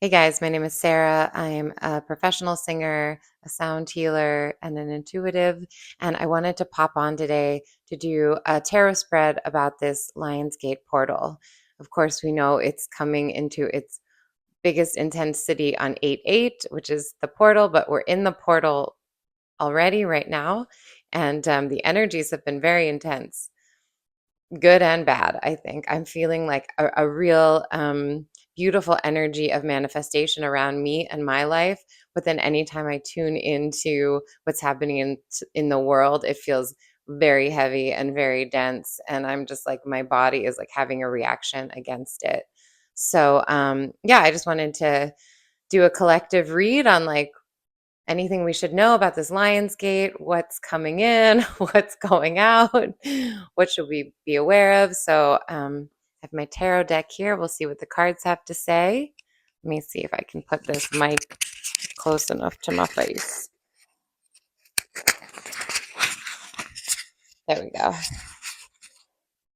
Hey guys, my name is Sarah. I'm a professional singer, a sound healer, and an intuitive. And I wanted to pop on today to do a tarot spread about this Lionsgate portal. Of course, we know it's coming into its biggest intensity on 8/8, which is the portal, but we're in the portal already right now. And the energies have been very intense, good and bad. I think I'm feeling like a real beautiful energy of manifestation around me and my life. But then anytime I tune into what's happening in the world, it feels very heavy and very dense, and I'm just like, my body is like having a reaction against it. So yeah, I just wanted to do a collective read on like anything we should know about this Lionsgate, what's coming in, what's going out, what should we be aware of. So I have my tarot deck here. We'll see what the cards have to say. Let me see if I can put this mic close enough to my face. There we go.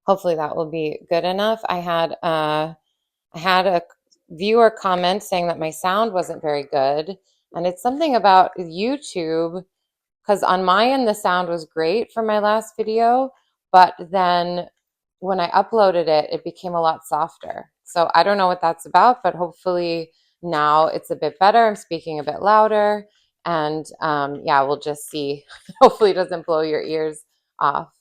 Hopefully that will be good enough. I had a viewer comment saying that my sound wasn't very good, and it's something about YouTube. Because on my end, the sound was great for my last video, but then when I uploaded it, it became a lot softer. So I don't know what that's about, but hopefully now it's a bit better. I'm speaking a bit louder. And yeah, we'll just see. Hopefully it doesn't blow your ears off.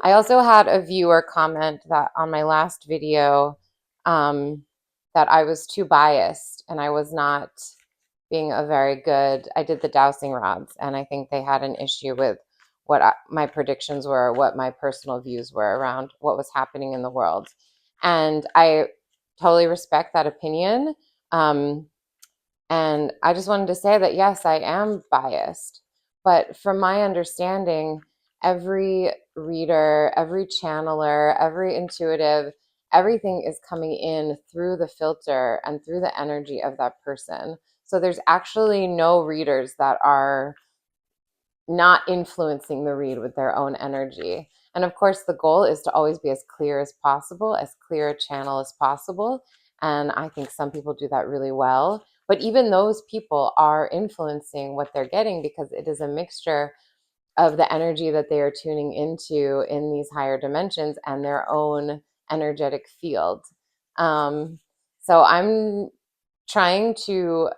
I also had a viewer comment that on my last video um, that I was too biased and I was not being a very good. I did the dowsing rods, and I think they had an issue with what my predictions were, what my personal views were around what was happening in the world. And I totally respect that opinion. Um, and I just wanted to say that, yes, I am biased. But from my understanding, every reader, every channeler, every intuitive, everything is coming in through the filter and through the energy of that person. So there's actually no readers that are not influencing the read with their own energy. And of course, the goal is to always be as clear as possible, as clear a channel as possible. And I think some people do that really well. But even those people are influencing what they're getting because it is a mixture of the energy that they are tuning into in these higher dimensions and their own energetic field. Um, so I'm trying to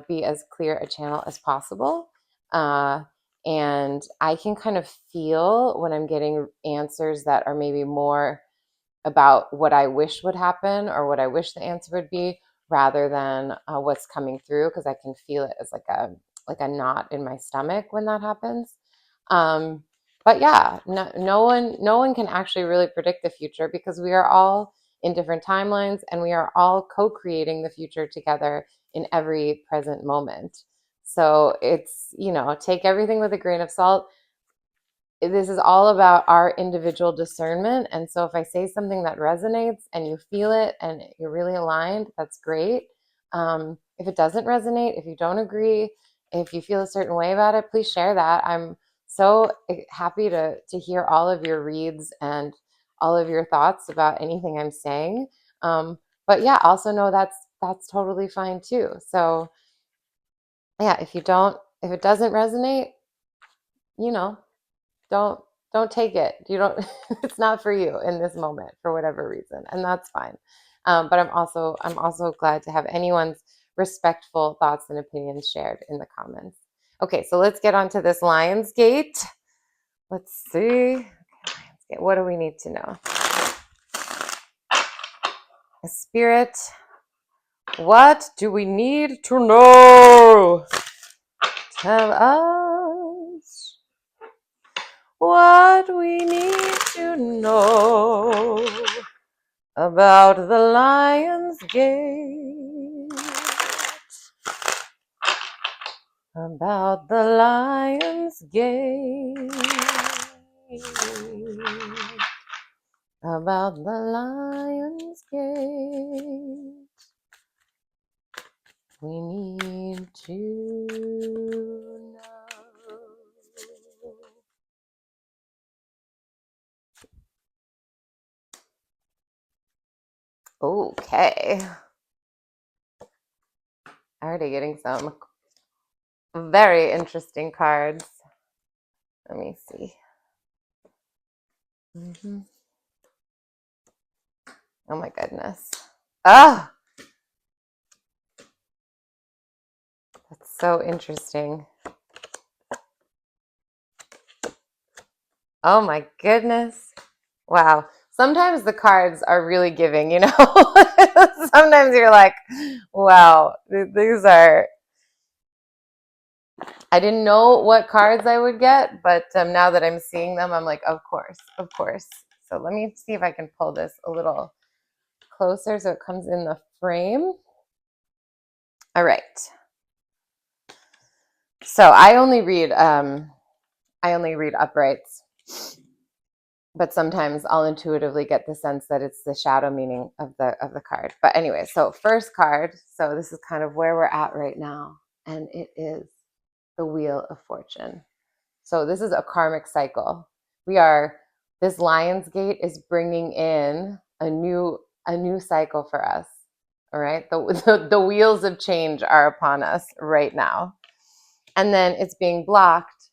be as clear a channel as possible. Uh, and I can kind of feel when I'm getting answers that are maybe more about what I wish would happen or what I wish the answer would be, rather than what's coming through, because I can feel it as like a knot in my stomach when that happens. Um, but yeah, no one can actually really predict the future because we are all in different timelines and we are all co-creating the future together in every present moment. So it's, take everything with a grain of salt. This is all about our individual discernment. And so if I say something that resonates and you feel it and you're really aligned, that's great. If it doesn't resonate, if you don't agree, if you feel a certain way about it, please share that. I'm so happy to hear all of your reads and all of your thoughts about anything I'm saying. But yeah, also know that's totally fine too. So yeah, if it doesn't resonate, you know, don't don't take it. You don't. It's not for you in this moment for whatever reason, and that's fine. But I'm also glad to have anyone's respectful thoughts and opinions shared in the comments. Okay, so let's get on to this Lionsgate. Let's see. Okay, Lionsgate. What do we need to know? Spirit, what do we need to know? Tell us what we need to know about the Lion's Gate. About the Lion's Gate. About the Lion's Gate. We need to know. Okay. already getting some very interesting cards. Let me see. Oh my goodness. Oh, that's so interesting. Oh my goodness. Wow. Sometimes the cards are really giving, you know? Sometimes you're like, wow, these are, I didn't know what cards I would get, but now that I'm seeing them, I'm like, of course, of course. So let me see if I can pull this a little closer so it comes in the frame. All right. So I only read uprights, but sometimes I'll intuitively get the sense that it's the shadow meaning of the card. But anyway, so first card. So this is kind of where we're at right now, and it is the Wheel of Fortune. So this is a karmic cycle. This Lionsgate is bringing in a new cycle for us. All right, the wheels of change are upon us right now, and then it's being blocked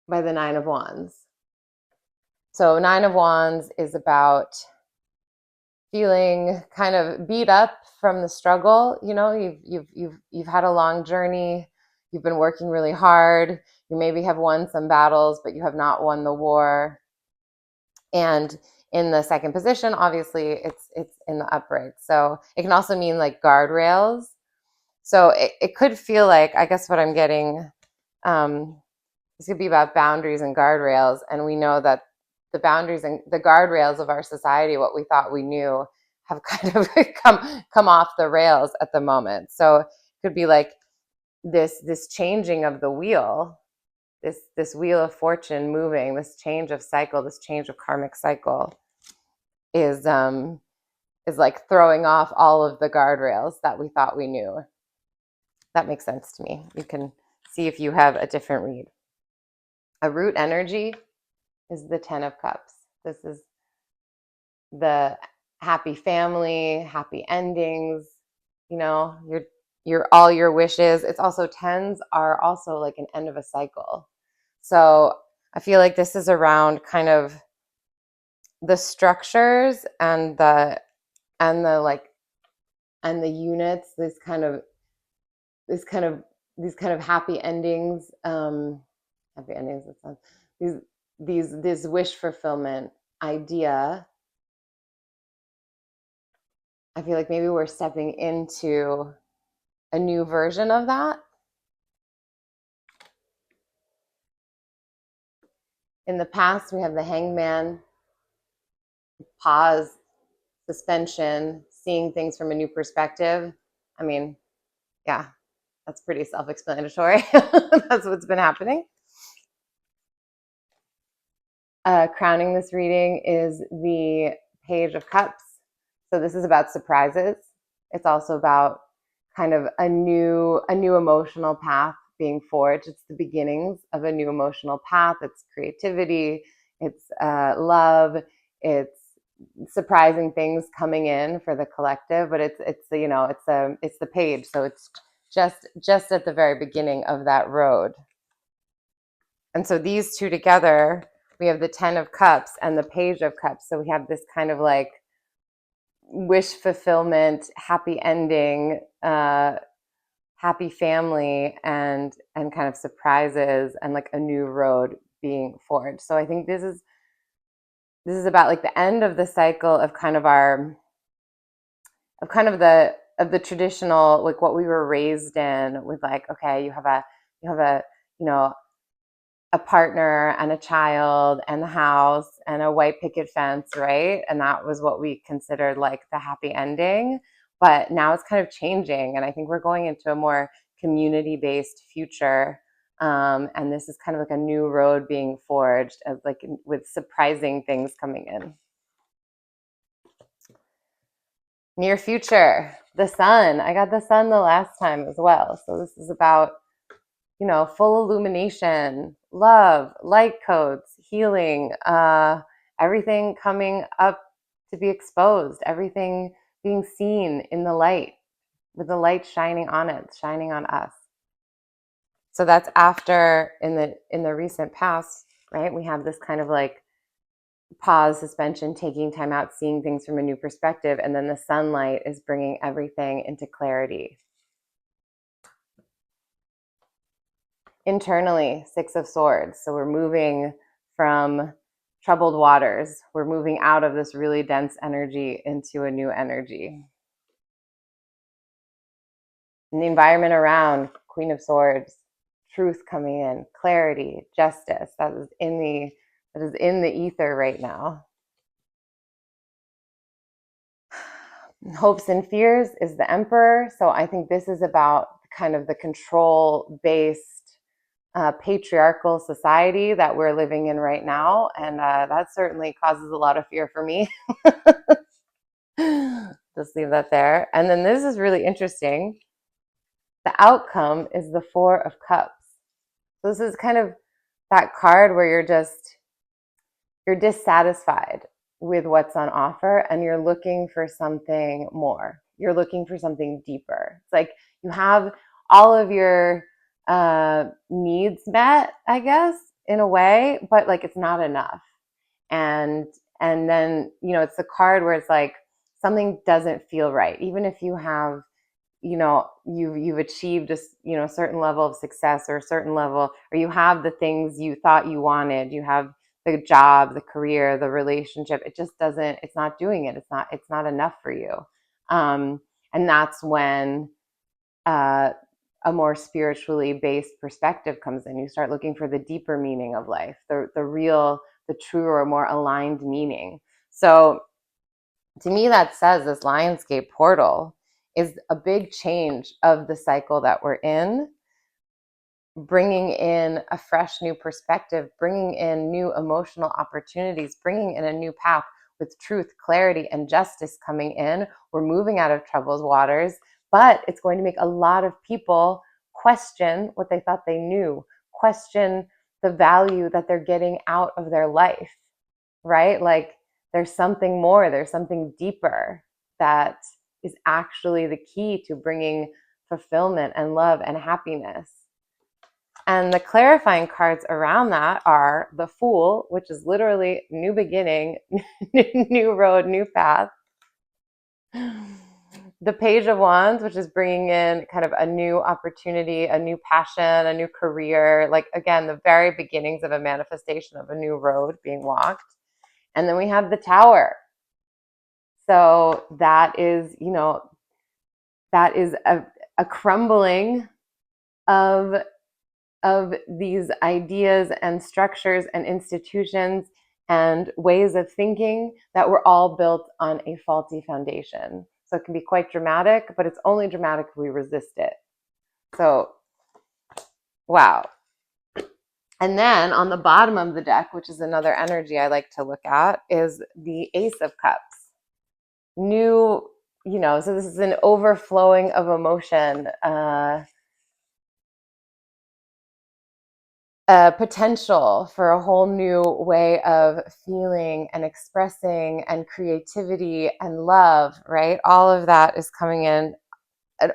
by the Nine of Wands. So Nine of Wands is about feeling kind of beat up from the struggle. You know, you've had a long journey. You've been working really hard. You maybe have won some battles, but you have not won the war. And in the second position, obviously, it's in the upright. So it can also mean like guardrails. So it could feel like, I guess what I'm getting, this could be about boundaries and guardrails. And we know that the boundaries and the guardrails of our society, what we thought we knew, have kind of come off the rails at the moment. So it could be like this changing of the wheel, this wheel of fortune moving, this change of cycle, this change of karmic cycle is like throwing off all of the guardrails that we thought we knew. That makes sense to me. You can see if you have a different read. A root energy is the Ten of Cups. This is the happy family, happy endings, you know, your all your wishes. It's also, tens are also like an end of a cycle. So I feel like this is around kind of the structures and the units, these kind of happy endings, happy endings. This wish fulfillment idea. I feel like maybe we're stepping into a new version of that. In the past, we have the Hangman, pause, suspension, seeing things from a new perspective. I mean, yeah, that's pretty self-explanatory. That's what's been happening. Crowning this reading is the Page of Cups. So this is about surprises. It's also about kind of a new emotional path being forged. It's the beginnings of a new emotional path. It's creativity. It's love. It's surprising things coming in for the collective. But it's the page. So it's just at the very beginning of that road. And so these two together, we have the Ten of Cups and the Page of Cups. So we have this kind of like wish fulfillment, happy ending, happy family, and kind of surprises and like a new road being forged. So I think this is about like the end of the cycle of kind of the traditional, like what we were raised in, with like, okay, you have a you know, a partner and a child and the house and a white picket fence, right? And that was what we considered like the happy ending. But now it's kind of changing. And I think we're going into a more community-based future. And this is kind of like a new road being forged, as like with surprising things coming in. Near future, the sun. I got the sun the last time as well. So this is about, you know, full illumination, love, light codes, healing, everything coming up to be exposed, everything being seen in the light. with the light shining on it, shining on us. So that's after, in the recent past, right? We have this kind of like pause, suspension, taking time out, seeing things from a new perspective, and then the sunlight is bringing everything into clarity. Internally, Six of Swords. So we're moving from troubled waters. We're moving out of this really dense energy into a new energy. In the environment around, Queen of Swords, truth coming in, clarity, justice. That is in the ether right now. Hopes and fears is the Emperor. So I think this is about kind of the control-based patriarchal society that we're living in right now. And that certainly causes a lot of fear for me. Just leave that there. And then this is really interesting. The outcome is the Four of Cups. So this is kind of that card where you're dissatisfied with what's on offer and you're looking for something more. You're looking for something deeper. It's like you have all of your needs met, I guess, in a way, but like it's not enough. And then, it's the card where it's like something doesn't feel right. Even if you have, you've achieved a certain level of success or a certain level, or you have the things you thought you wanted, you have the job, the career, the relationship, it's not doing it. It's not enough for you. And that's when a more spiritually based perspective comes in. You start looking for the deeper meaning of life, the real, the truer, more aligned meaning. So to me, that says this Lionsgate portal is a big change of the cycle that we're in, bringing in a fresh new perspective, bringing in new emotional opportunities, bringing in a new path with truth, clarity, and justice coming in. We're moving out of troubled waters, but it's going to make a lot of people question what they thought they knew, question the value that they're getting out of their life, right? Like there's something more, there's something deeper that is actually the key to bringing fulfillment and love and happiness. And the clarifying cards around that are the Fool, which is literally new beginning, new road, new path. The Page of Wands, which is bringing in kind of a new opportunity, a new passion, a new career. Like, again, the very beginnings of a manifestation of a new road being walked. And then we have the Tower. So that is, a crumbling of these ideas and structures and institutions and ways of thinking that were all built on a faulty foundation. So it can be quite dramatic, but it's only dramatic if we resist it. So, wow. And then on the bottom of the deck, which is another energy I like to look at, is the Ace of Cups. New, so this is an overflowing of emotion, potential for a whole new way of feeling and expressing and creativity and love, right? All of that is coming in, an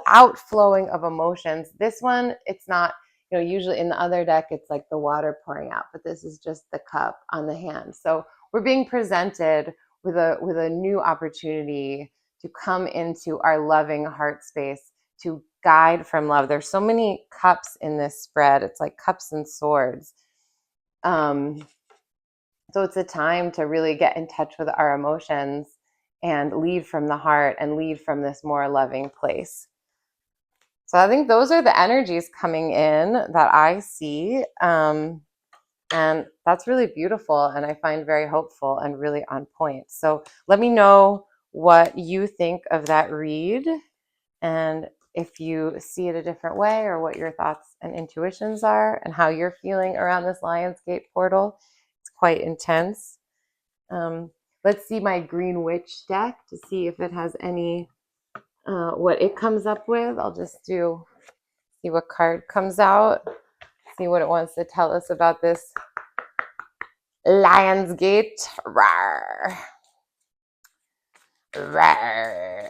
outflowing of emotions. This one, it's not, usually in the other deck, it's like the water pouring out, but this is just the cup on the hand. So we're being presented with a new opportunity to come into our loving heart space, to guide from love. There's so many cups in this spread. It's like cups and swords. So it's a time to really get in touch with our emotions and lead from the heart and lead from this more loving place. So I think those are the energies coming in that I see. And that's really beautiful and I find very hopeful and really on point. So let me know what you think of that read and if you see it a different way or what your thoughts and intuitions are and how you're feeling around this Lionsgate portal. It's quite intense. Let's see my Green Witch deck to see if it has any, what it comes up with. I'll just see what card comes out, see what it wants to tell us about this Lionsgate. Rawr. Rawr.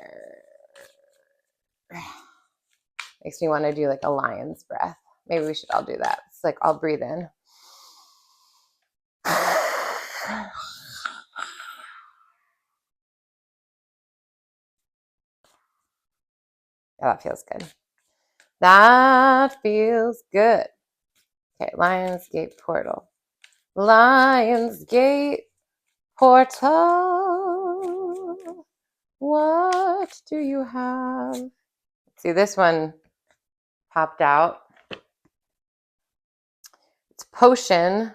Makes me want to do like a lion's breath. Maybe we should all do that. It's like I'll breathe in. Yeah, that feels good. That feels good. Okay, Lionsgate portal. Lionsgate portal. What do you have? See, this one popped out. It's potion,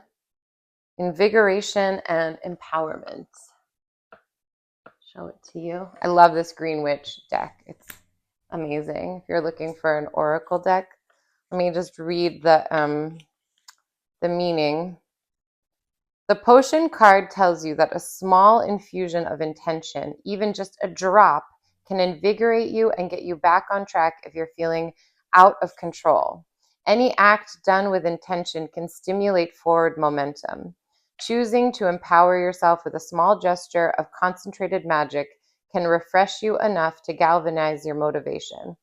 invigoration, and empowerment. Show it to you. I love this Green Witch deck. It's amazing. If you're looking for an oracle deck, let me just read the meaning. The potion card tells you that a small infusion of intention, even just a drop, can invigorate you and get you back on track if you're feeling out of control. Any act done with intention can stimulate forward momentum. Choosing to empower yourself with a small gesture of concentrated magic can refresh you enough to galvanize your motivation.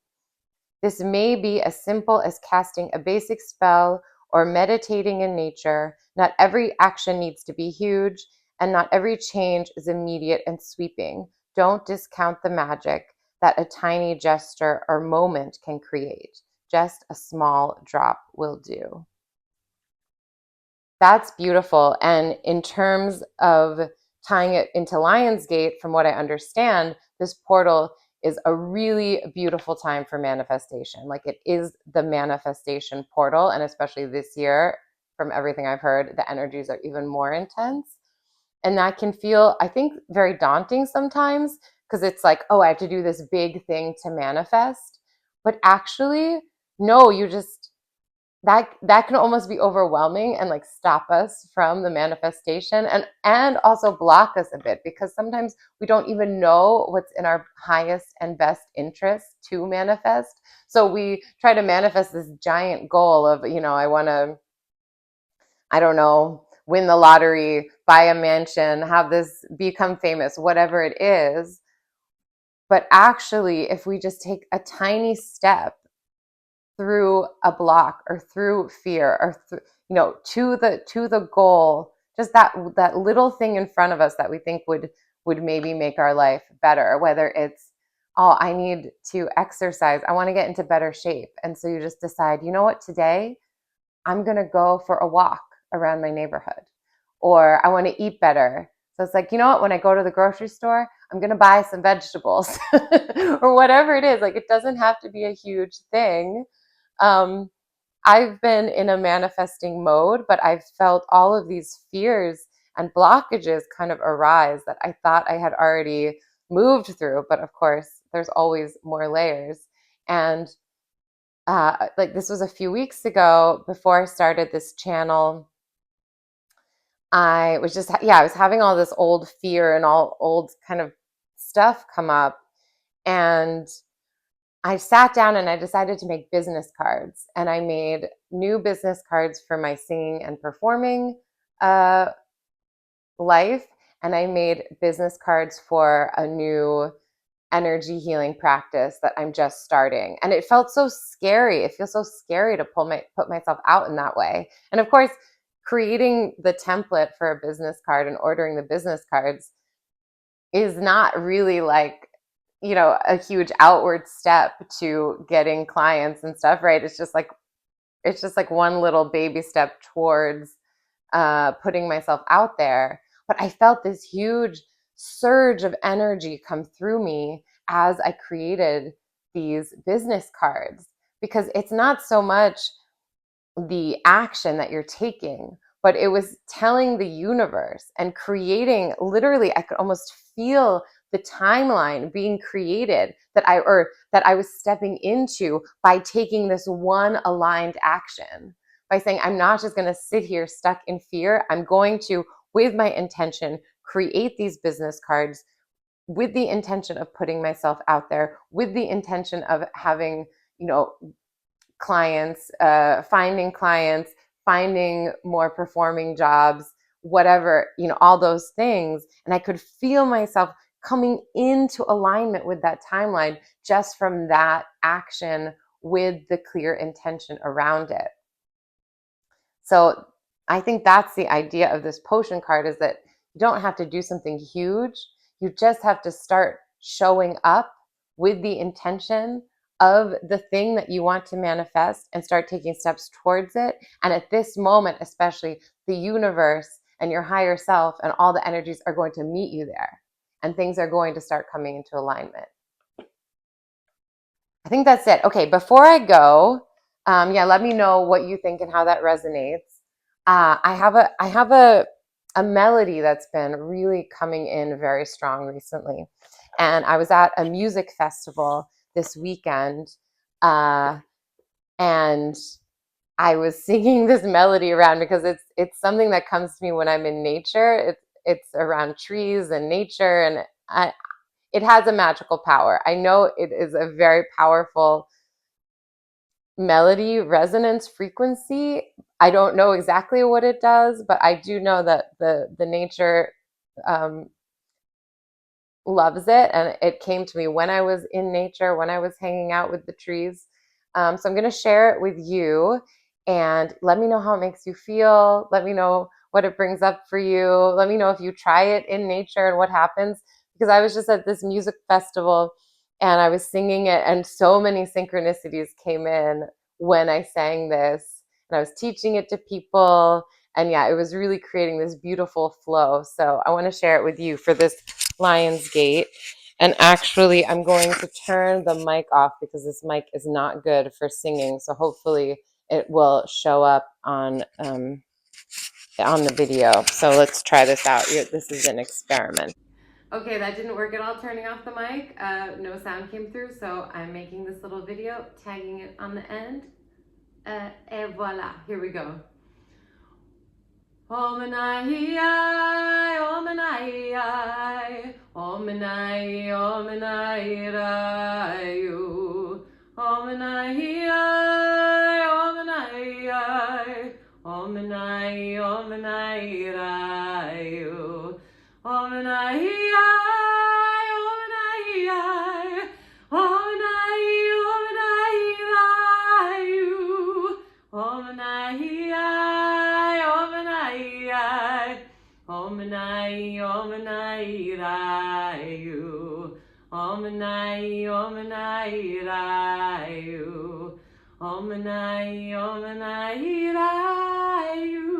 This may be as simple as casting a basic spell or meditating in nature. Not every action needs to be huge, and not every change is immediate and sweeping. Don't discount the magic that a tiny gesture or moment can create. Just a small drop will do. That's beautiful. And in terms of tying it into Lionsgate, from what I understand, this portal is a really beautiful time for manifestation. Like, it is the manifestation portal. And especially this year, from everything I've heard, the energies are even more intense. And that can feel, I think, very daunting sometimes, because it's like, oh, I have to do this big thing to manifest. But actually, no, you just, that can almost be overwhelming and like stop us from the manifestation, and also block us a bit, because sometimes we don't even know what's in our highest and best interest to manifest. So we try to manifest this giant goal of, I want to, I don't know, win the lottery, buy a mansion, have this, become famous, whatever it is. But actually, if we just take a tiny step through a block or through fear or to the goal, just that little thing in front of us that we think would maybe make our life better, whether it's, oh, I need to exercise, I want to get into better shape, and so you just decide, you know what, today I'm going to go for a walk around my neighborhood, or I want to eat better. So it's like, you know what, when I go to the grocery store, I'm going to buy some vegetables or whatever it is. Like, it doesn't have to be a huge thing. I've been in a manifesting mode, but I've felt all of these fears and blockages kind of arise that I thought I had already moved through. But of course, there's always more layers. And like, this was a few weeks ago before I started this channel. I was just, I was having all this old fear and all old kind of stuff come up. And I sat down and I decided to make business cards, and I made new business cards for my singing and performing life. And I made business cards for a new energy healing practice that I'm just starting. And it felt so scary. It feels so scary to put myself out in that way. And of course, creating the template for a business card and ordering the business cards is not really like, a huge outward step to getting clients and stuff, right? It's just like one little baby step towards putting myself out there. But I felt this huge surge of energy come through me as I created these business cards, because it's not so much the action that you're taking, but it was telling the universe and creating, literally, I could almost feel the timeline being created that I was stepping into by taking this one aligned action, by saying, I'm not just going to sit here stuck in fear. I'm going to, with my intention, create these business cards with the intention of putting myself out there, with the intention of having, clients, finding more performing jobs, whatever, all those things. And I could feel myself coming into alignment with that timeline just from that action with the clear intention around it. So I think that's the idea of this potion card, is that you don't have to do something huge. You just have to start showing up with the intention of the thing that you want to manifest and start taking steps towards it. And at this moment, especially, the universe and your higher self and all the energies are going to meet you there, and things are going to start coming into alignment. I think that's it. Okay, before I go, let me know what you think and how that resonates. I have a melody that's been really coming in very strong recently, and I was at a music festival this weekend, and I was singing this melody around because it's something that comes to me when I'm in nature. It's around trees and nature, and it has a magical power. I know it is a very powerful melody, resonance, frequency. I don't know exactly what it does, but I do know that the nature um, loves it, and it came to me when I was in nature, when I was hanging out with the trees. So I'm going to share it with you, and let me know how it makes you feel. Let me know what it brings up for you. Let me know if you try it in nature and what happens. Because I was just at this music festival and I was singing it, and so many synchronicities came in when I sang this, and I was teaching it to people. And yeah, it was really creating this beautiful flow. So I want to share it with you for this Lion's Gate. And actually, I'm going to turn the mic off because this mic is not good for singing. So hopefully it will show up on the video. So let's try this out. This is an experiment. Okay, that didn't work at all, turning off the mic. No sound came through, so I'm making this little video, tagging it on the end. Et voila, here we go. Omanai, omanai, omanai, omanai, rayu. Omanai, omanai, omanai, omanai, rayu. Omanai, omanai, omanai, omanai, rayu. Omanai, omanai, omanai, rayu. Omanai, omanai, rayu. Omanai, omanai, rayu.